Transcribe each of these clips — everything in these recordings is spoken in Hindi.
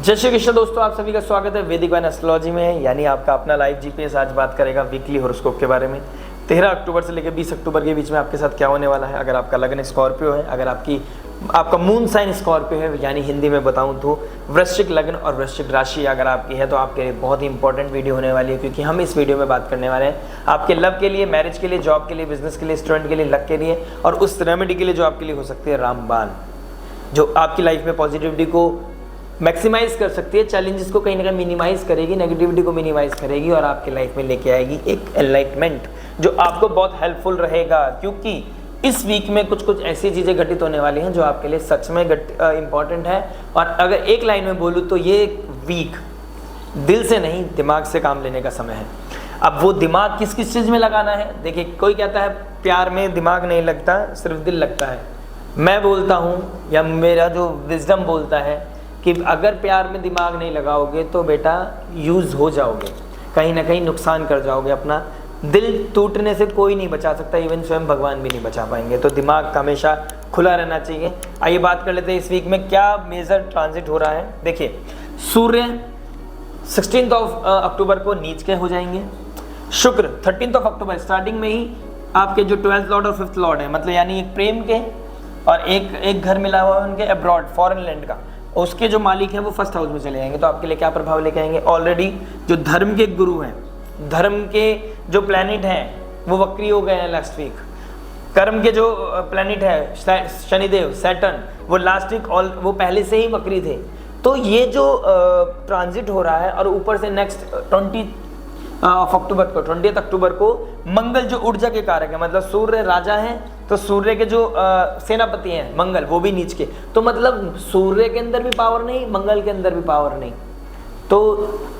जय श्री कृष्ण दोस्तों, आप सभी का स्वागत है वैदिक वाइन एस्ट्रोलॉजी में, यानी आपका अपना लाइव जीपीएस। आज बात करेगा वीकली हॉरोस्कोप के बारे में। 13 अक्टूबर से लेकर 20 अक्टूबर के बीच में आपके साथ क्या होने वाला है। अगर आपका लग्न स्कॉर्पियो है, अगर आपका मून साइन स्कॉर्पियो है, यानी हिंदी में बताऊं तो वृश्चिक लग्न और वृश्चिक राशि अगर आपकी है, तो आपके लिए बहुत ही इंपॉर्टेंट वीडियो होने वाली है, क्योंकि हम इस वीडियो में बात करने वाले हैं आपके लव के लिए, मैरिज के लिए, जॉब के लिए, बिजनेस के लिए, स्टूडेंट के लिए, लक के लिए, और उस रेमेडी के लिए जो आपके लिए हो सकती है रामबाण, जो आपकी लाइफ में पॉजिटिविटी को मैक्सिमाइज कर सकती है, चैलेंजेस को कहीं ना कहीं मिनिमाइज करेगी, नेगेटिविटी को मिनिमाइज करेगी और आपके लाइफ में लेके आएगी एक एनलाइटमेंट जो आपको बहुत हेल्पफुल रहेगा। क्योंकि इस वीक में कुछ ऐसी चीज़ें घटित होने वाली हैं जो आपके लिए सच में इम्पॉर्टेंट है। और अगर एक लाइन में बोलूँ तो ये वीक दिल से नहीं दिमाग से काम लेने का समय है। अब वो दिमाग किस किस चीज़ में लगाना है, देखिए कोई कहता है प्यार में दिमाग नहीं लगता, सिर्फ दिल लगता है। मैं बोलता हूँ या मेरा जो विजडम बोलता है कि अगर प्यार में दिमाग नहीं लगाओगे तो बेटा यूज़ हो जाओगे, कहीं ना कहीं नुकसान कर जाओगे अपना। दिल टूटने से कोई नहीं बचा सकता, इवन स्वयं भगवान भी नहीं बचा पाएंगे। तो दिमाग हमेशा खुला रहना चाहिए। आइए बात कर लेते हैं इस वीक में क्या मेजर ट्रांजिट हो रहा है। देखिए सूर्य 16 अक्टूबर को नीच के हो जाएंगे। शुक्र 13 अक्टूबर स्टार्टिंग में ही आपके जो 12th लॉर्ड और 5th लॉर्ड है, मतलब यानी एक प्रेम के और एक घर मिला हुआ है उनके अब्रॉड फॉरेन लैंड का, उसके जो मालिक हैं वो फर्स्ट हाउस में चले जाएंगे। तो आपके लिए क्या प्रभाव लेके आएंगे। ऑलरेडी जो धर्म के गुरु हैं, धर्म के जो प्लैनेट हैं वो वक्री हो गए हैं लास्ट वीक। कर्म के जो प्लैनेट है शनिदेव सैटर्न, वो लास्ट वीक वो पहले से ही वक्री थे। तो ये जो ट्रांजिट हो रहा है, और ऊपर से नेक्स्ट 20 अक्टूबर को मंगल जो ऊर्जा के कारक है, मतलब सूर्य राजा हैं तो सूर्य के जो सेनापति हैं मंगल, वो भी नीच के। तो मतलब सूर्य के अंदर भी पावर नहीं, मंगल के अंदर भी पावर नहीं, तो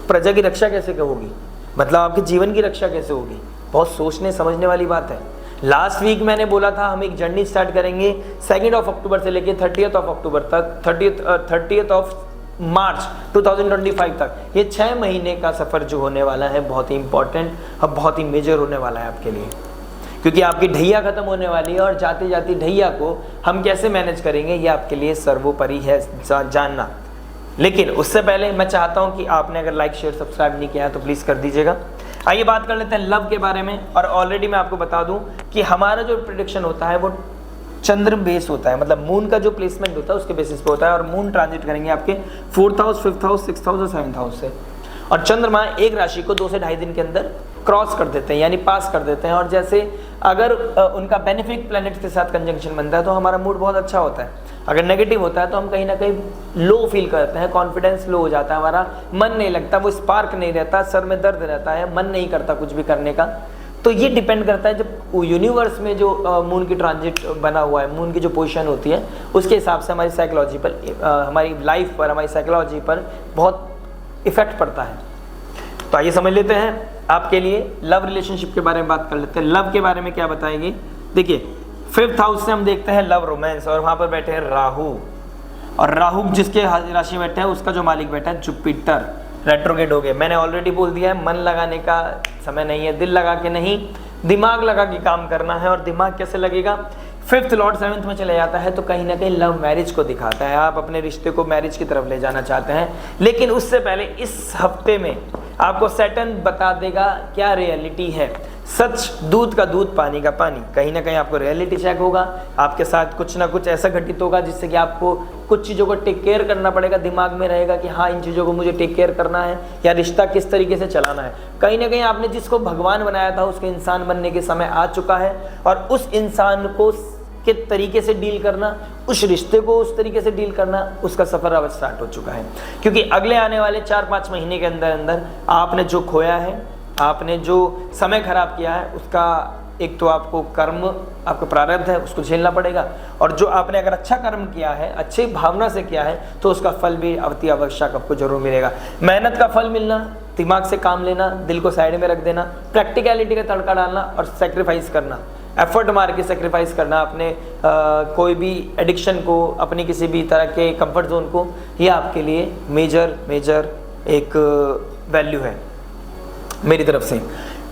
प्रजा की रक्षा कैसे होगी, मतलब आपके जीवन की रक्षा कैसे होगी। बहुत सोचने समझने वाली बात है। लास्ट वीक मैंने बोला था हम एक जर्नी स्टार्ट करेंगे 2 अक्टूबर से लेकर 30 अक्टूबर तक, 30 मार्च 2025 तक। ये 6 महीने का सफ़र जो होने वाला है बहुत ही इंपॉर्टेंट और बहुत ही मेजर होने वाला है आपके लिए, क्योंकि आपकी ढैया खत्म होने वाली है और जाती जाती ढैया को हम कैसे मैनेज करेंगे ये आपके लिए सर्वोपरि है जानना। लेकिन उससे पहले मैं चाहता हूं कि आपने अगर लाइक शेयर सब्सक्राइब नहीं किया है तो प्लीज़ कर दीजिएगा। आइए बात कर लेते हैं लव के बारे में। और ऑलरेडी मैं आपको बता दूं कि हमारा जो प्रेडिक्शन होता है वो चंद्र बेस होता है, मतलब मून का जो प्लेसमेंट होता है उसके बेसिस पे होता है। और मून ट्रांजिट करेंगे आपके 4th house, 5th house, 6th house और 7th हाउस से। और चंद्रमा एक राशि को 2 से ढाई दिन के अंदर क्रॉस कर देते हैं, यानी पास कर देते हैं। और जैसे अगर उनका बेनिफिक प्लैनेट के साथ कंजंक्शन बनता है तो हमारा मूड बहुत अच्छा होता है। अगर नेगेटिव होता है तो हम कहीं ना कहीं लो फील करते हैं, कॉन्फिडेंस लो हो जाता है, हमारा मन नहीं लगता, वो स्पार्क नहीं रहता, सर में दर्द रहता है, मन नहीं करता कुछ भी करने का। तो ये डिपेंड करता है जब यूनिवर्स में जो मून की ट्रांजिट बना हुआ है, मून की जो पोजीशन होती है उसके हिसाब से हमारी साइकोलॉजी पर, हमारी लाइफ पर, हमारी साइकोलॉजी पर बहुत इफेक्ट पड़ता है। तो आइए समझ लेते हैं आपके लिए लव रिलेशनशिप के बारे में बात कर लेते हैं। लव के बारे में क्या बताएंगे। देखिए 5th हाउस से हम देखते हैं लव रोमांस, और वहाँ पर बैठे हैं राहु, और राहु जिसके राशि में बैठे हैं उसका जो मालिक बैठा है जुपिटर, रेट्रोगेट हो गए। मैंने ऑलरेडी बोल दिया है मन लगाने का समय नहीं है, दिल लगा के नहीं दिमाग लगा के काम करना है। और दिमाग कैसे लगेगा, 5th लॉर्ड 7th में चले जाता है तो कहीं ना कहीं लव मैरिज को दिखाता है। आप अपने रिश्ते को मैरिज की तरफ ले जाना चाहते हैं, लेकिन उससे पहले इस हफ्ते में आपको सैटर्न बता देगा क्या रियलिटी है। सच दूध का दूध, पानी का पानी। कहीं ना कहीं आपको रियलिटी चेक होगा, आपके साथ कुछ ना कुछ ऐसा घटित होगा जिससे कि आपको कुछ चीज़ों को टेक केयर करना पड़ेगा। दिमाग में रहेगा कि हाँ इन चीज़ों को मुझे टेक केयर करना है, या रिश्ता किस तरीके से चलाना है। कहीं ना कहीं आपने जिसको भगवान बनाया था उसके इंसान बनने के समय आ चुका है, और उस इंसान को के तरीके से डील करना, उस रिश्ते को उस तरीके से डील करना, उसका सफ़र अब स्टार्ट हो चुका है। क्योंकि अगले आने वाले 4-5 महीने के अंदर अंदर आपने जो खोया है, आपने जो समय खराब किया है, उसका एक तो आपको कर्म, आपका प्रारब्ध है उसको झेलना पड़ेगा, और जो आपने अगर अच्छा कर्म किया है, अच्छी भावना से किया है, तो उसका फल भी अति आवश्यक आपको जरूर मिलेगा। मेहनत का फल मिलना, दिमाग से काम लेना, दिल को साइड में रख देना, प्रैक्टिकलिटी का तड़का डालना और सेक्रीफाइस करना, एफर्ट मार के सेक्रीफाइस करना अपने कोई भी एडिक्शन को, अपनी किसी भी तरह के कंफर्ट जोन को, ये आपके लिए मेजर एक वैल्यू है मेरी तरफ से।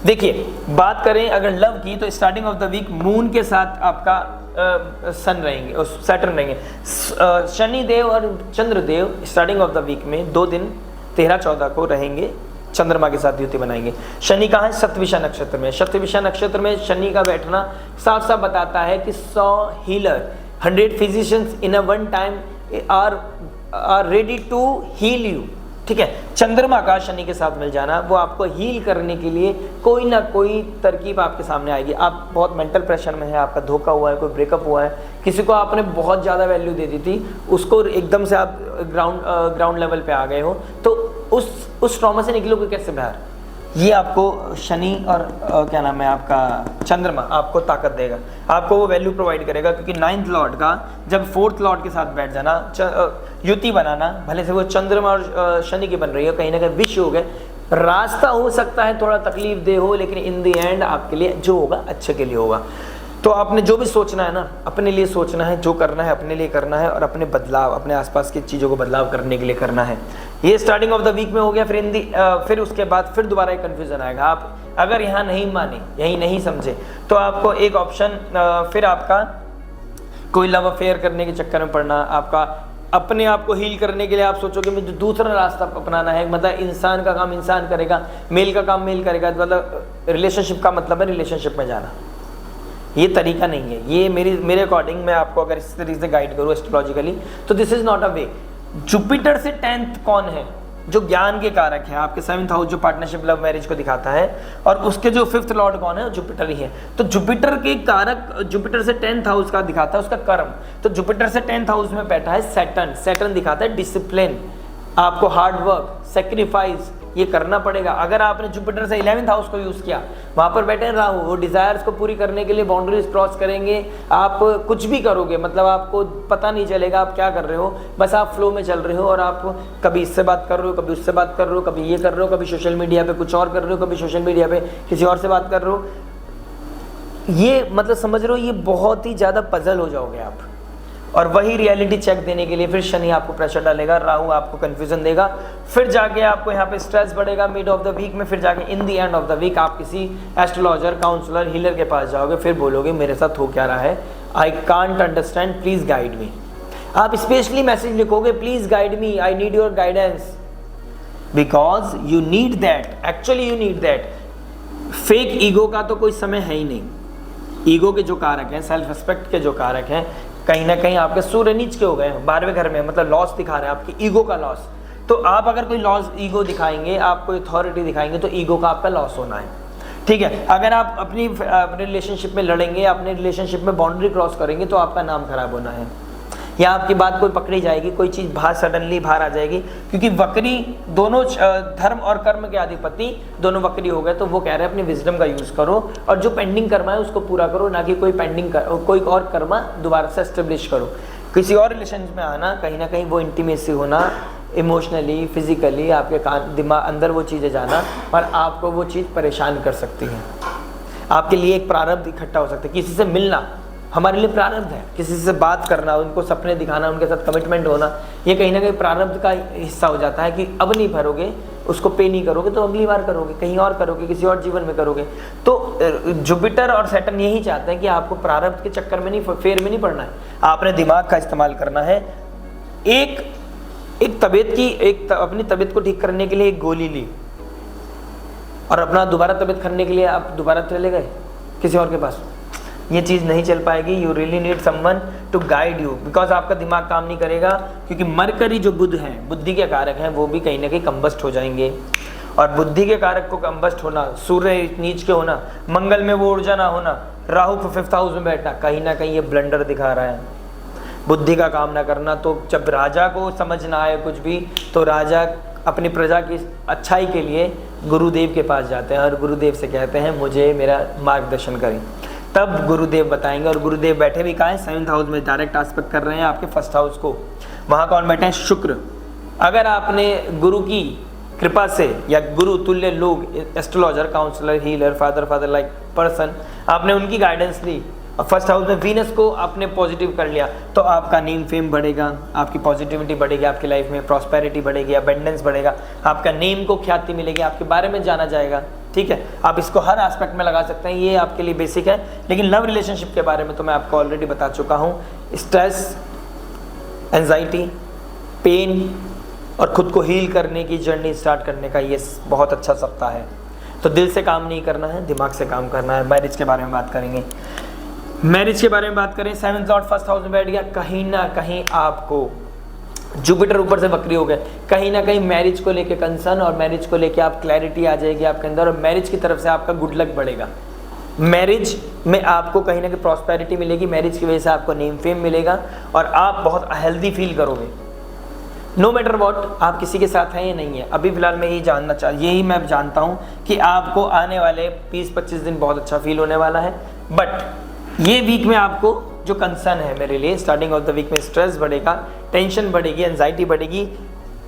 देखिए बात करें अगर लव की, तो starting of the week moon के साथ आपका सन रहेंगे और सैटर्न रहेंगे। शनि देव और चंद्र देव स्टार्टिंग ऑफ द वीक में 2 दिन 13-14 को रहेंगे, चंद्रमा के साथ युति बनाएंगे। शनि कहाँ है? शतभिषा नक्षत्र में। शतभिषा नक्षत्र में शनि का बैठना साफ साफ बताता है कि 100 healer, 100 physicians in a one time are ready to heal you. ठीक है, चंद्रमा का शनि के साथ मिल जाना वो आपको हील करने के लिए कोई ना कोई तरकीब आपके सामने आएगी। आप बहुत मेंटल प्रेशर में है, आपका धोखा हुआ है, कोई ब्रेकअप हुआ है, किसी को आपने बहुत ज़्यादा वैल्यू दे दी थी, उसको एकदम से आप ग्राउंड लेवल पे आ गए हो, तो उस ट्रॉमा से निकलोगे कैसे बाहर? ये आपको शनि और क्या नाम है आपका चंद्रमा आपको ताकत देगा, आपको वो वैल्यू प्रोवाइड करेगा। क्योंकि 9th लॉर्ड का जब 4th लॉर्ड के साथ बैठ जाना, युति बनाना, भले से वो चंद्रमा और शनि की बन रही है, कहीं ना कहीं विष हो गए, रास्ता हो सकता है थोड़ा तकलीफ दे हो, लेकिन इन द एंड आपके लिए जो होगा अच्छे के लिए होगा। तो आपने जो भी सोचना है ना, अपने लिए सोचना है, जो करना है अपने लिए करना है, और अपने बदलाव, अपने आसपास की चीज़ों को बदलाव करने के लिए करना है। ये स्टार्टिंग ऑफ द वीक में हो गया। फिर उसके बाद फिर दोबारा एक कन्फ्यूजन आएगा। आप अगर यहाँ नहीं माने, यही नहीं समझे, तो आपको एक ऑप्शन फिर आपका कोई लव अफेयर करने के चक्कर में पड़ना, आपका अपने आप को हील करने के लिए आप सोचोगे मुझे दूसरा रास्ता अपनाना है, मतलब इंसान का काम इंसान करेगा, मेल का काम मेल करेगा, मतलब रिलेशनशिप का मतलब है रिलेशनशिप में जाना। ये तरीका नहीं है। ये मेरे अकॉर्डिंग मैं आपको अगर इस तरीके से गाइड करूँ एस्ट्रोलॉजिकली, तो this is not a way. Jupiter से 10th कौन है? जो ज्ञान के कारक है, आपके 7th हाउस जो पार्टनरशिप लव मैरिज को दिखाता है, और उसके जो 5th लॉर्ड कौन है? जुपिटर ही है। तो जुपिटर के कारक, जुपिटर से 10th हाउस का दिखाता है उसका कर्म। तो जुपिटर से 10th हाउस में बैठा है सैटर्न। सैटर्न दिखाता है डिसिप्लिन, आपको हार्ड वर्क, सेक्रीफाइस ये करना पड़ेगा। अगर आपने जुपिटर से 11th हाउस को यूज किया, वहां पर बैठे हैं राहु, वो डिजायर्स को पूरी करने के लिए बाउंड्रीज क्रॉस करेंगे, आप कुछ भी करोगे, मतलब आपको पता नहीं चलेगा आप क्या कर रहे हो, बस आप फ्लो में चल रहे हो, और आप कभी इससे बात कर रहे हो, कभी उससे बात कर रहे हो, कभी ये कर रहे हो, कभी सोशल मीडिया पे कुछ और कर रहे हो, कभी सोशल मीडिया पे किसी और से बात कर रहे हो। ये मतलब समझ रहे हो, ये बहुत ही ज्यादा पजल हो जाओगे आप। और वही रियलिटी चेक देने के लिए फिर शनि आपको प्रेशर डालेगा, राहु आपको कंफ्यूजन देगा, फिर जाके आपको यहाँ पे स्ट्रेस बढ़ेगा मिड ऑफ द वीक में, फिर जाके in the end of the week आप किसी एस्ट्रोलॉजर, काउंसलर, हीलर के पास जाओगे, फिर बोलोगे मेरे साथ हो क्या रहा है, I can't understand, please guide me. आप स्पेशली मैसेज लिखोगे, please guide me, I need your guidance, because you need that, actually you need that. Fake ego का तो कोई समय है ही नहीं। ईगो के जो कारक हैं, सेल्फ रिस्पेक्ट के जो कारक हैं, कहीं ना कहीं आपके सूर्य नीच के हो गए हैं 12वें घर में, मतलब लॉस दिखा रहे हैं आपकी ईगो का लॉस। तो आप अगर कोई लॉस ईगो दिखाएंगे, आप कोई अथॉरिटी दिखाएंगे, तो ईगो का आपका लॉस होना है। ठीक है, अगर आप अपने रिलेशनशिप में लड़ेंगे, अपने रिलेशनशिप में बाउंड्री क्रॉस करेंगे, तो आपका नाम खराब होना है, या आपकी बात कोई पकड़ी जाएगी, कोई चीज़ बाहर सडनली बाहर आ जाएगी। क्योंकि वक्री दोनों धर्म और कर्म के अधिपति दोनों वक्री हो गए, तो वो कह रहे हैं अपनी विजडम का यूज़ करो, और जो पेंडिंग कर्मा है उसको पूरा करो, ना कि कोई कोई और कर्मा दोबारा से एस्टेब्लिश करो। किसी और रिलेशन में आना, कहीं ना कहीं वो इंटीमेसी होना, इमोशनली, फिजिकली आपके दिमाग अंदर वो चीज़ें जाना, और आपको वो चीज़ परेशान कर सकती है। आपके लिए एक प्रारब्ध इकट्ठा हो सकता है। किसी से मिलना हमारे लिए प्रारब्ध है, किसी से बात करना, उनको सपने दिखाना, उनके साथ कमिटमेंट होना, ये कहीं ना कहीं प्रारब्ध का हिस्सा हो जाता है कि अब नहीं भरोगे, उसको पे नहीं करोगे तो अगली बार करोगे, कहीं और करोगे, किसी और जीवन में करोगे। तो जुपिटर और सैटर्न यही चाहते हैं कि आपको प्रारब्ध के चक्कर में नहीं, फेर में नहीं पड़ना है, आपने दिमाग का इस्तेमाल करना है। एक तबीयत की अपनी तबीयत को ठीक करने के लिए एक गोली ली, और अपना दोबारा तबीयत करने के लिए आप दोबारा चले गए किसी और के पास, ये चीज़ नहीं चल पाएगी। You really need someone to guide you, because आपका दिमाग काम नहीं करेगा, क्योंकि मरकरी जो बुध हैं, बुद्धि के कारक हैं, वो भी कहीं ना कहीं कंबस्ट हो जाएंगे। और बुद्धि के कारक को कंबस्ट होना, सूर्य नीच के होना, मंगल में वो ऊर्जा ना होना, राहु 5th हाउस में बैठना, कहीं ना कहीं ये ब्लंडर दिखा रहा है, बुद्धि का काम ना करना। तो जब राजा को समझ ना आए कुछ भी, तो राजा अपनी प्रजा की अच्छाई के लिए गुरुदेव के पास जाते हैं, और गुरुदेव से कहते हैं मुझे मेरा मार्गदर्शन करें, तब गुरुदेव बताएंगे। और गुरुदेव बैठे भी कहाँ हैं? 7th हाउस में डायरेक्ट आस्पेक्ट कर रहे हैं आपके 1st हाउस को। वहाँ कौन बैठे हैं? शुक्र। अगर आपने गुरु की कृपा से, या गुरु तुल्य लोग, astrologer, counsellor, healer, father like person, आपने उनकी गाइडेंस ली, और 1st हाउस में वीनस को आपने पॉजिटिव कर लिया, तो आपका नेम फेम बढ़ेगा, आपकी पॉजिटिविटी बढ़ेगी, आपकी लाइफ में प्रॉस्पेरिटी बढ़ेगी, अबेंडेंस बढ़ेगा, आपका नेम को ख्याति मिलेगी, आपके बारे में जाना जाएगा। ठीक है, आप इसको हर एस्पेक्ट में लगा सकते हैं, ये आपके लिए बेसिक है। लेकिन लव रिलेशनशिप के बारे में तो मैं आपको ऑलरेडी बता चुका हूँ। स्ट्रेस, एंजाइटी, पेन और खुद को हील करने की जर्नी स्टार्ट करने का ये बहुत अच्छा सप्ताह है। तो दिल से काम नहीं करना है, दिमाग से काम करना है। मैरिज के बारे में बात करेंगे। मैरिज के बारे में बात करें, 7th लॉर्ड फर्स्ट हाउस में बैठ गया, कहीं ना कहीं आपको जुपिटर ऊपर से वक्री हो गए, कहीं ना कहीं मैरिज को लेके कंसर्न और मैरिज को लेके आप क्लैरिटी आ जाएगी आपके अंदर, और मैरिज की तरफ से आपका गुड लक बढ़ेगा। मैरिज में आपको कहीं ना कहीं प्रॉस्पेरिटी मिलेगी, मैरिज की वजह से आपको नेम फेम मिलेगा और आप बहुत हेल्दी फील करोगे। नो मैटर वॉट, आप किसी के साथ हैं या नहीं है, अभी फिलहाल मैं यही मैं जानता हूँ कि आपको आने वाले 20-25 दिन बहुत अच्छा फील होने वाला है। बट ये वीक में आपको जो कंसर्न है मेरे लिए, स्टार्टिंग ऑफ द वीक में स्ट्रेस बढ़ेगा, टेंशन बढ़ेगी, एंजाइटी बढ़ेगी,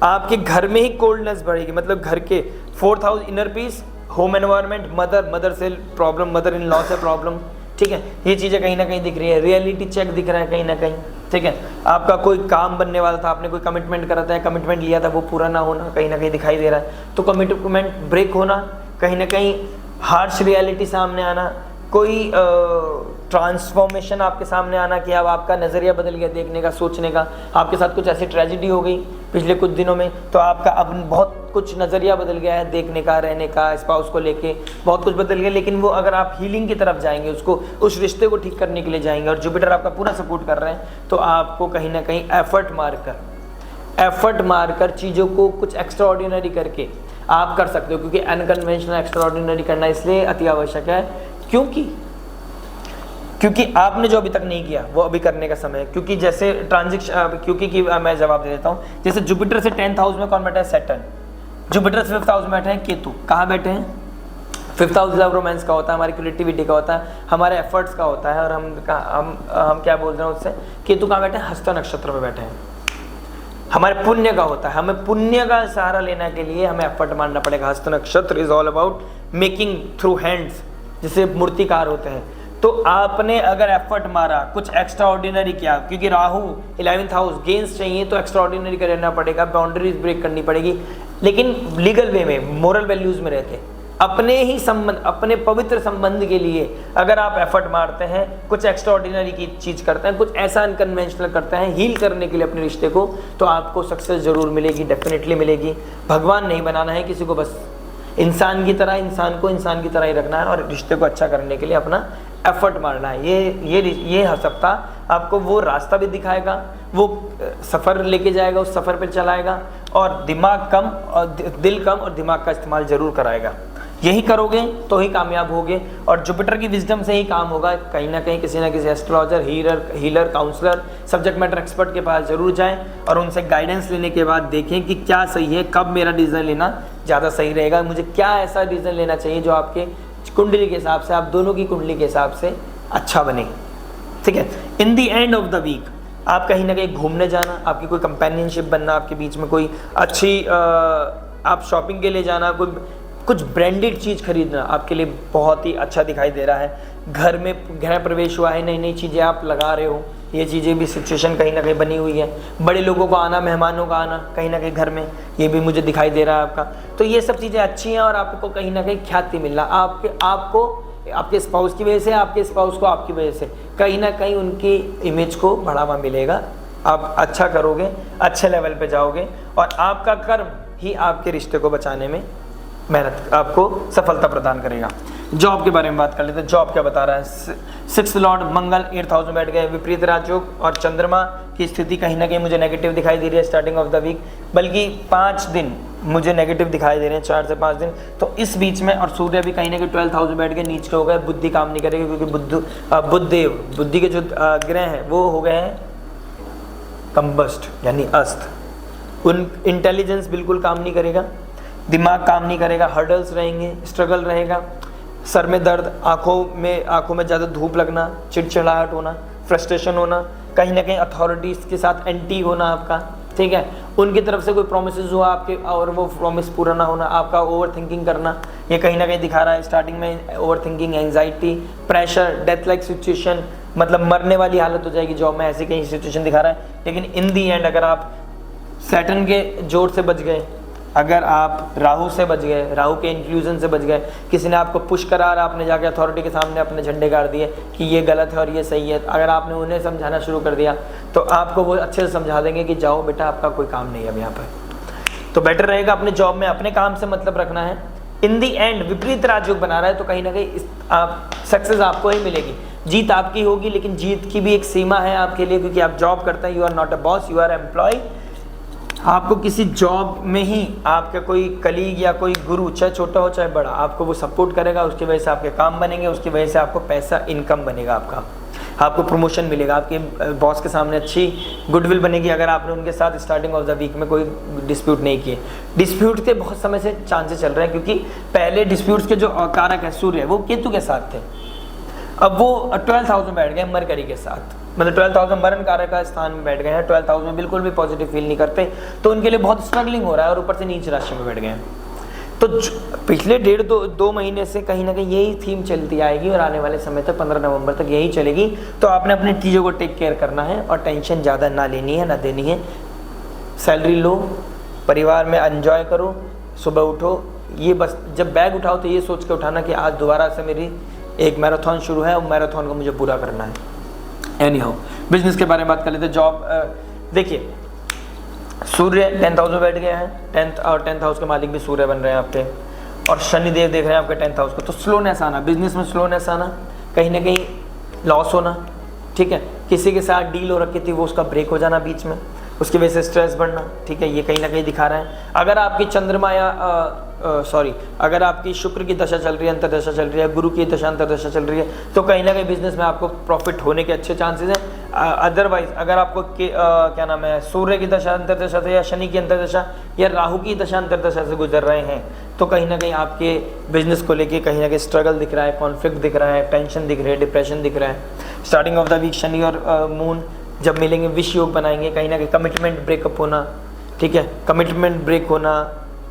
आपके घर में ही कोल्डनेस बढ़ेगी। मतलब घर के 4th house inner peace, home environment, mother से प्रॉब्लम, मदर इन लॉ से प्रॉब्लम, ठीक है, ये चीज़ें कहीं ना कहीं दिख रही है। रियलिटी चेक दिख रहा है कहीं ना कहीं, ठीक है। आपका कोई काम बनने वाला था, आपने कोई कमिटमेंट करा था, कमिटमेंट लिया था, वो पूरा ना होना कहीं ना कहीं दिखाई दे रहा है। तो कमिटमेंट ब्रेक होना, कहीं ना कहीं हार्श रियलिटी सामने आना, कोई ट्रांसफॉर्मेशन आपके सामने आना कि अब आपका नज़रिया बदल गया देखने का, सोचने का। आपके साथ कुछ ऐसी ट्रेजेडी हो गई पिछले कुछ दिनों में, तो आपका अब बहुत कुछ नज़रिया बदल गया है देखने का, रहने का, स्पाउस को लेके बहुत कुछ बदल गया। लेकिन वो अगर आप हीलिंग की तरफ जाएंगे, उसको उस रिश्ते को ठीक करने के लिए जाएंगे और जुपिटर आपका पूरा सपोर्ट कर रहे हैं, तो आपको कहीं ना कहीं एफर्ट मारकर चीज़ों को कुछ एक्स्ट्रा ऑर्डिनरी करके आप कर सकते हो। क्योंकि अनकन्वेंशनल एक्स्ट्रा ऑर्डिनरी करना इसलिए अति आवश्यक है क्योंकि आपने जो अभी तक नहीं किया वो अभी करने का समय है। क्योंकि जैसे ट्रांजिशन, क्योंकि की मैं जवाब दे देता हूँ। जैसे जुपिटर से 10th हाउस में कौन बैठा है? सैटर्न। जुपिटर से 5th हाउस में बैठे हैं केतु। कहाँ बैठे हैं? 5th हाउस लव रोमांस का होता है, हमारी क्रिएटिविटी का होता है, हमारे एफर्ट्स का होता है। और हम क्या बोल रहे हैं उससे? केतु कहाँ बैठे हैं? हस्ता नक्षत्र में बैठे हैं, हमारे पुण्य का होता है। हमें पुण्य का सहारा लेने के लिए हमें एफर्ट मारना पड़ेगा। हस्त नक्षत्र is all about making through hands, जिसे मूर्तिकार होते हैं। तो आपने अगर एफर्ट मारा, कुछ एक्स्ट्रा ऑर्डिनरी किया, क्योंकि राहु 11th हाउस गेंस चाहिए, तो एक्स्ट्रा ऑर्डिनरी करना पड़ेगा, बाउंड्रीज ब्रेक करनी पड़ेगी, लेकिन लीगल वे में, मोरल वैल्यूज में रहते। अपने ही संबंध, अपने पवित्र संबंध के लिए अगर आप एफर्ट मारते हैं, कुछ एक्स्ट्रा ऑर्डिनरी की चीज़ करते हैं, कुछ ऐसा अनकन्वेंशनल करते हैं हील करने के लिए अपने रिश्ते को, तो आपको सक्सेस जरूर मिलेगी, डेफिनेटली मिलेगी। भगवान नहीं बनाना है किसी को, बस इंसान की तरह, इंसान को इंसान की तरह ही रखना है और रिश्ते को अच्छा करने के लिए अपना एफर्ट मारना है। ये हर सप्ताह आपको वो रास्ता भी दिखाएगा, वो सफ़र लेके जाएगा, उस सफ़र पर चलाएगा, और दिमाग कम और दिल कम और दिमाग का इस्तेमाल ज़रूर कराएगा। यही करोगे तो ही कामयाब होगे, और जुपिटर की विजडम से ही काम होगा। कहीं ना कहीं किसी ना किसी astrologer, healer, counsellor, subject matter expert के पास जरूर जाएं और उनसे गाइडेंस लेने के बाद देखें कि क्या सही है, कब मेरा डिसीजन लेना ज़्यादा सही रहेगा, मुझे क्या ऐसा डिसीजन लेना चाहिए जो आपके कुंडली के हिसाब से, आप दोनों की कुंडली के हिसाब से अच्छा बने। ठीक है। इन दी एंड ऑफ द वीक आप कहीं ना कहीं घूमने जाना, आपकी कोई कंपेनियनशिप बनना, आपके बीच में कोई अच्छी आप शॉपिंग के लिए जाना, कुछ ब्रांडेड चीज़ खरीदना आपके लिए बहुत ही अच्छा दिखाई दे रहा है। घर में गृह प्रवेश हुआ है, नई नई चीज़ें आप लगा रहे हो, ये चीज़ें भी सिचुएशन कहीं ना कहीं बनी हुई है। बड़े लोगों का आना, मेहमानों का आना कहीं ना कहीं घर में, ये भी मुझे दिखाई दे रहा है आपका। तो ये सब चीज़ें अच्छी हैं और आपको कहीं ना कहीं ख्याति मिलना, आपको आपके स्पाउस की वजह से, आपके स्पाउस को आपकी वजह से कहीं ना कहीं उनकी इमेज को बढ़ावा मिलेगा। आप अच्छा करोगे, अच्छे लेवल पे जाओगे और आपका कर्म ही आपके रिश्ते को बचाने में मेहनत आपको सफलता प्रदान करेगा। जॉब के बारे में बात कर लेते हैं। जॉब क्या बता रहा है? 6th लॉर्ड मंगल 8th हाउस में बैठ गए, विपरीत राजयोग, और चंद्रमा की स्थिति कहीं ना कहीं मुझे नेगेटिव दिखाई दे रही है स्टार्टिंग ऑफ द वीक, बल्कि 5 दिन मुझे नेगेटिव दिखाई दे रहे हैं, 4 से 5 दिन। तो इस बीच में, और सूर्य भी कहीं ना कहीं 12th हाउस में बैठ गए, नीच के हो गए, बुद्धि काम नहीं करेगी, क्योंकि बुद्धि के जो ग्रह हैं वो हो गए हैं कंबस्ट, यानी अस्त। उन इंटेलिजेंस बिल्कुल काम नहीं करेगा, दिमाग काम नहीं करेगा, हर्डल्स रहेंगे, स्ट्रगल रहेगा, सर में दर्द, आंखों में ज़्यादा धूप लगना, चिड़चिड़ाहट होना, फ्रस्ट्रेशन होना, कहीं ना कहीं अथॉरिटीज़ के साथ एंटी होना आपका। ठीक है। उनकी तरफ से कोई प्रोमिस हुआ आपके और वो प्रॉमिस पूरा ना होना, आपका ओवर थिंकिंग करना, ये कहीं ना कहीं दिखा रहा है स्टार्टिंग में। Over thinking, anxiety, pressure, death like situation, मतलब मरने वाली हालत हो जाएगी जॉब में, ऐसी कहीं सिचुएशन दिखा रहा है। लेकिन इन दी एंड अगर आप सैटर्न के जोर से बच गए, अगर आप राहु से बच गए, राहु के इन्फ्लूजन से बच गए, किसी ने आपको पुश करा और आपने जाके अथॉरिटी के सामने अपने झंडे गाड़ दिए कि ये गलत है और ये सही है, अगर आपने उन्हें समझाना शुरू कर दिया तो आपको वो अच्छे से समझा देंगे कि जाओ बेटा आपका कोई काम नहीं है अब यहाँ पर। तो बेटर रहेगा अपने जॉब में अपने काम से मतलब रखना है। इन दी एंड विपरीत राजयोग बना रहा है तो कहीं ना कहीं आप सक्सेस आपको ही मिलेगी, जीत आपकी होगी, लेकिन जीत की भी एक सीमा है आपके लिए, क्योंकि आप जॉब करते हैं, you are not a boss, you are employ. आपको किसी जॉब में ही आपका कोई कलीग या कोई गुरु, चाहे छोटा हो चाहे बड़ा, आपको वो सपोर्ट करेगा, उसकी वजह से आपके काम बनेंगे, उसकी वजह से आपको पैसा इनकम बनेगा, आपको प्रमोशन मिलेगा, आपके बॉस के सामने अच्छी गुडविल बनेगी अगर आपने उनके साथ स्टार्टिंग ऑफ द वीक में कोई डिस्प्यूट नहीं किए। डिस्प्यूट के बहुत समय से चांसेस चल रहे हैं, क्योंकि पहले डिस्प्यूट्स के जो कारक है सूर्य, वो केतु के साथ थे, अब वो 12th हाउस में बैठ गए मरकरी के साथ, मतलब 12th हाउस में मरण कारक का स्थान में बैठ गए हैं, 12th हाउस में बिल्कुल भी पॉजिटिव फील नहीं करते, तो उनके लिए बहुत स्ट्रगलिंग हो रहा है, और ऊपर से नीच राशि में बैठ गए हैं। तो पिछले 1.5-2 महीने से कहीं ना कहीं यही थीम चलती आएगी, और आने वाले समय तक 15 नवंबर तक यही चलेगी। तो आपने अपनी चीज़ों को टेक केयर करना है, और टेंशन ज़्यादा ना लेनी है, ना देनी है। सैलरी लो, परिवार में एंजॉय करो, सुबह उठो, ये बस जब बैग उठाओ तो ये सोच के उठाना कि आज दोबारा से मेरी एक मैराथन शुरू है, और मैराथन को मुझे पूरा करना है। एनी हाउ, बिजनेस के बारे में बात कर लेते हैं। जॉब, देखिए सूर्य 10th हाउस में बैठ गया है, 10th हाउस के मालिक भी सूर्य बन रहे हैं आपके, और शनिदेव देख रहे हैं आपके 10th हाउस को। तो स्लोनेस आना, बिजनेस में स्लोनेस आना, कहीं ना कहीं लॉस होना, ठीक है, किसी के साथ डील हो रखी थी वो उसका ब्रेक हो जाना बीच में, उसकी वजह से स्ट्रेस बढ़ना, ठीक है, ये कहीं ना कहीं दिखा रहे हैं। अगर आपकी चंद्रमा या अगर आपकी शुक्र की दशा चल रही है, अंतर्दशा चल रही है, गुरु की दशा अंतर्दशा चल रही है, तो कहीं ना कहीं बिजनेस में आपको प्रॉफिट होने के अच्छे चांसेस हैं। अदरवाइज अगर आपको क्या नाम है, सूर्य की दशा अंतर्दशा से, या शनि की अंतर्दशा, या राहु की दशा अंतर्दशा से गुजर रहे हैं, तो कहीं ना कहीं आपके बिजनेस को लेके कहीं ना कहीं स्ट्रगल दिख रहा है, कॉन्फ्लिक्ट दिख रहा है, टेंशन दिख रही है, डिप्रेशन दिख रहा है। Starting of the week Shani और मून जब मिलेंगे विष योग बनाएंगे, कहीं ना कहीं कमिटमेंट ब्रेकअप होना, ठीक है, कमिटमेंट ब्रेक होना,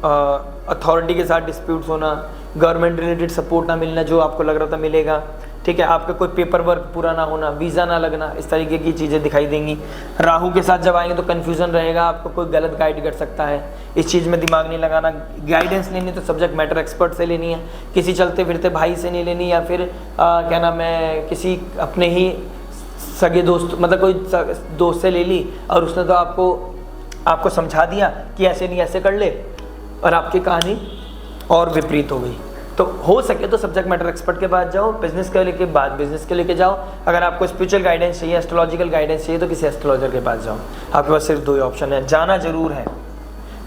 अथॉरिटी के साथ डिस्प्यूट्स होना, गवर्नमेंट रिलेटेड सपोर्ट ना मिलना जो आपको लग रहा था मिलेगा, ठीक है, आपका कोई पेपर वर्क पूरा ना होना, वीज़ा ना लगना, इस तरीके की चीज़ें दिखाई देंगी। राहु के साथ जब आएंगे तो कन्फ्यूज़न रहेगा, आपको कोई गलत गाइड कर सकता है, इस चीज़ में दिमाग नहीं लगाना। गाइडेंस लेनी तो सब्जेक्ट मैटर एक्सपर्ट से लेनी है, किसी चलते फिरते भाई से नहीं लेनी, या फिर क्या नाम है, किसी अपने ही सगे दोस्त, मतलब कोई दोस्त से ले ली और उसने तो आपको समझा दिया कि ऐसे नहीं ऐसे कर ले, और आपकी कहानी और विपरीत हो गई। तो हो सके तो सब्जेक्ट मैटर एक्सपर्ट के पास जाओ, बिजनेस के लेके जाओ। अगर आपको स्पिरिचुअल गाइडेंस चाहिए, एस्ट्रोलॉजिकल गाइडेंस चाहिए, तो किसी एस्ट्रोलॉजर के पास जाओ। आपके पास सिर्फ 2 ही ऑप्शन है, जाना जरूर है,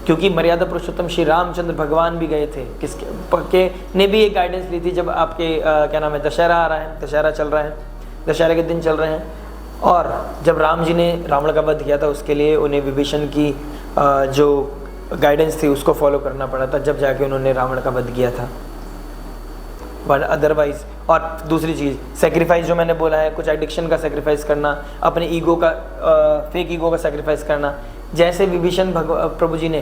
क्योंकि मर्यादा पुरुषोत्तम श्री रामचंद्र भगवान भी गए थे, किसके ने भी एक गाइडेंस ली थी जब आपके क्या नाम है, दशहरा आ रहा है, दशहरा चल रहा है, दशहरे के दिन चल रहे हैं, और जब राम जी ने रावण का वध किया था उसके लिए उन्हें विभीषण की जो गाइडेंस थी उसको फॉलो करना पड़ा था, जब जाके उन्होंने रावण का वध किया था। बट अदरवाइज, और दूसरी चीज़ सेक्रीफाइस जो मैंने बोला है, कुछ एडिक्शन का सेक्रीफाइस करना, अपने ईगो का फेक ईगो का सेक्रीफाइस करना, जैसे विभीषण प्रभु जी ने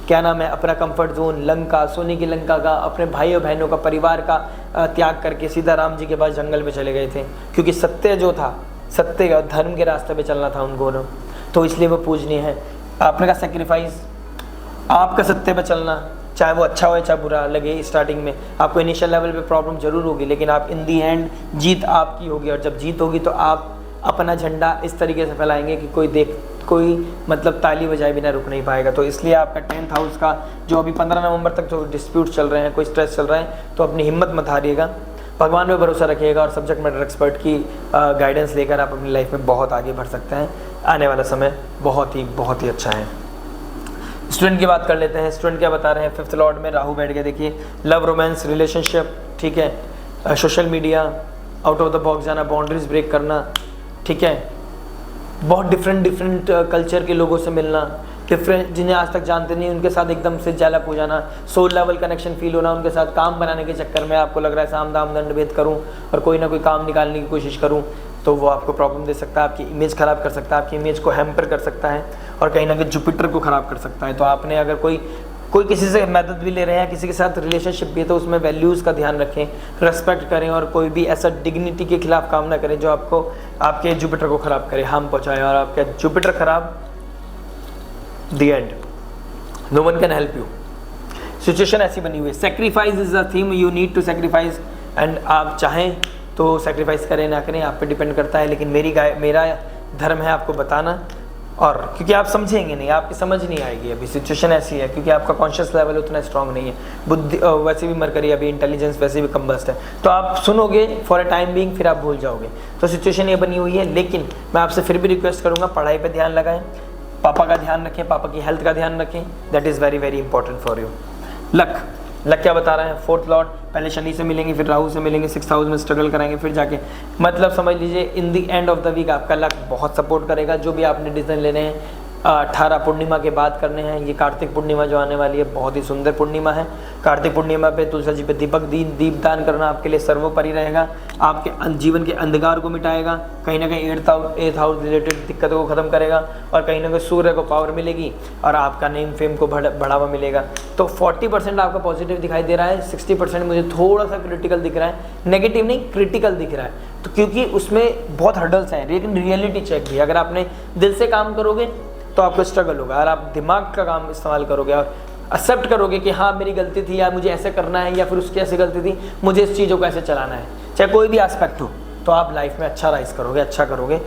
क्या नाम है, अपना कंफर्ट जोन, लंका, सोने की लंका का, अपने भाइयों बहनों का, परिवार का त्याग करके सीधा राम जी के पास जंगल में चले गए थे, क्योंकि सत्य जो था, सत्य और धर्म के रास्ते पे चलना था उनको, तो इसलिए वो पूजनीय है। आपने का सेक्रीफाइस, आपका सत्य पे चलना, चाहे वो अच्छा हो या चाहे बुरा लगे, स्टार्टिंग में आपको इनिशियल लेवल पे प्रॉब्लम जरूर होगी, लेकिन आप इन दी एंड जीत आपकी होगी, और जब जीत होगी तो आप अपना झंडा इस तरीके से फैलाएंगे कि कोई मतलब ताली बजाए बिना रुक नहीं पाएगा। तो इसलिए आपका 10th हाउस का जो अभी 15 नवंबर तक जो डिस्प्यूट चल रहे हैं, कोई स्ट्रेस चल रहा है, तो अपनी हिम्मत मत हारिएगा, भगवान पे भरोसा रखिएगा, और सब्जेक्ट मैटर एक्सपर्ट की गाइडेंस लेकर आप अपनी लाइफ में बहुत आगे बढ़ सकते हैं। आने वाला समय बहुत ही अच्छा है। स्टूडेंट की बात कर लेते हैं। स्टूडेंट क्या बता रहे हैं, 5th लॉर्ड में राहु बैठ गए, देखिए लव, रोमांस, रिलेशनशिप, ठीक है, social media, out of the box जाना, बाउंड्रीज ब्रेक करना, ठीक है, बहुत डिफरेंट कल्चर के लोगों से मिलना, डिफरेंट जिन्हें आज तक जानते नहीं उनके साथ एकदम से झलक हो जाना, सोल लेवल कनेक्शन फील होना, उनके साथ काम बनाने के चक्कर में आपको लग रहा है साम दाम दंड भेद करूं और कोई ना कोई काम निकालने की कोशिश करूं, तो वो आपको प्रॉब्लम दे सकता है, आपकी इमेज ख़राब कर सकता है, आपकी इमेज को हैम्पर कर सकता है, और कहीं ना कहीं जुपिटर को ख़राब कर सकता है। तो आपने अगर कोई किसी से मदद भी ले रहे हैं, किसी के साथ रिलेशनशिप भी है, तो उसमें वैल्यूज़ का ध्यान रखें, रेस्पेक्ट करें, और कोई भी ऐसा डिग्निटी के खिलाफ काम ना करें जो आपको आपके जुपिटर को ख़राब करे, हार्म पहुँचाए, और आपका जुपिटर ख़राब, the end, no one can help you, situation ऐसी बनी हुई है। Sacrifice is the theme, you need to sacrifice, and आप चाहें तो सेक्रीफाइस करें ना करें आप पे डिपेंड करता है, लेकिन मेरा धर्म है आपको बताना, और क्योंकि आप समझेंगे नहीं, आपकी समझ नहीं आएगी अभी, सिचुएशन ऐसी है क्योंकि आपका कॉन्शियस लेवल उतना स्ट्रांग नहीं है, बुद्धि वैसे भी मरकरी अभी इंटेलिजेंस वैसे भी कम्बस्ट है, तो आप सुनोगे फॉर अ टाइम बीइंग, फिर आप भूल जाओगे। तो सिचुएशन ये बनी हुई है, लेकिन मैं आपसे फिर भी रिक्वेस्ट करूँगा पढ़ाई पर ध्यान लगाएं, पापा का ध्यान रखें, पापा की हेल्थ का ध्यान रखें, that is very very important for you. Luck क्या बता रहे हैं, फोर्थ लॉर्ड, पहले शनि से मिलेंगे, फिर राहु से मिलेंगे, 6th हाउस में स्ट्रगल कराएंगे, फिर जाके मतलब समझ लीजिए in the end of the week आपका लक बहुत सपोर्ट करेगा। जो भी आपने डिसीजन लेने हैं 18 पूर्णिमा के बाद करने हैं। ये कार्तिक पूर्णिमा जो आने वाली है बहुत ही सुंदर पूर्णिमा है। कार्तिक पूर्णिमा पे तुलसी जी पे दीपदान करना आपके लिए सर्वोपरि रहेगा, आपके जीवन के अंधकार को मिटाएगा, कहीं ना कहीं 8th हाउस रिलेटेड दिक्कतों को खत्म करेगा, और कहीं ना कहीं सूर्य को पावर मिलेगी और आपका नेम फेम को बढ़ावा मिलेगा। तो 40% आपका पॉजिटिव दिखाई दे रहा है, 60% मुझे थोड़ा सा क्रिटिकल दिख रहा है, नेगेटिव नहीं क्रिटिकल दिख रहा है, तो क्योंकि उसमें बहुत हर्डल्स हैं, लेकिन रियलिटी चेक भी, अगर आपने दिल से काम करोगे तो आपको स्ट्रगल होगा, अगर आप दिमाग का काम इस्तेमाल करोगे और एक्सेप्ट करोगे कि हाँ मेरी गलती थी, या मुझे ऐसे करना है, या फिर उसकी ऐसी गलती थी, मुझे इस चीज़ों को ऐसे चलाना है, चाहे कोई भी एस्पेक्ट हो, तो आप लाइफ में अच्छा राइज करोगे, अच्छा करोगे।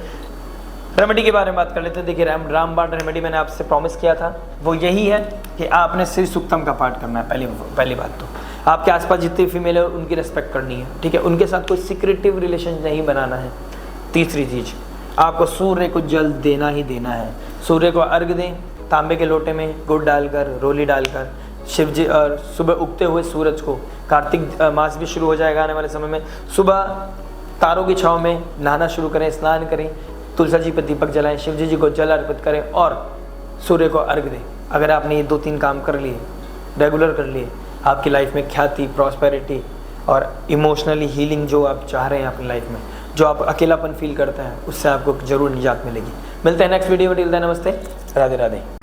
रेमेडी के बारे में बात कर लेते हैं। देखिए रामबाण रेमेडी मैंने आपसे प्रॉमिस किया था, वो यही है कि आपने श्री सूक्तम का पाठ करना है। पहली बात तो आपके आसपास जितनी फीमेल है उनकी रिस्पेक्ट करनी है, ठीक है, उनके साथ कोई सिक्रेटिव रिलेशन नहीं बनाना है। तीसरी चीज़, आपको सूर्य को जल देना ही देना है, सूर्य को अर्घ दें, तांबे के लोटे में गुड़ डालकर, रोली डालकर, शिव जी और सुबह उगते हुए सूरज को, कार्तिक मास भी शुरू हो जाएगा आने वाले समय में, सुबह तारों की छाँव में नहाना शुरू करें, स्नान करें, तुलसी जी पर दीपक जलाएं, शिव जी को जल अर्पित करें और सूर्य को अर्घ दें। अगर आपने ये 2-3 काम कर लिए, रेगुलर कर लिए, आपकी लाइफ में ख्याति, प्रॉस्पेरिटी और इमोशनली हीलिंग जो आप चाह रहे हैं अपनी लाइफ में, जो आप अकेलापन फील करते हैं, उससे आपको जरूर निजात मिलेगी। मिलते हैं नेक्स्ट वीडियो में, टिल देन नमस्ते, राधे राधे।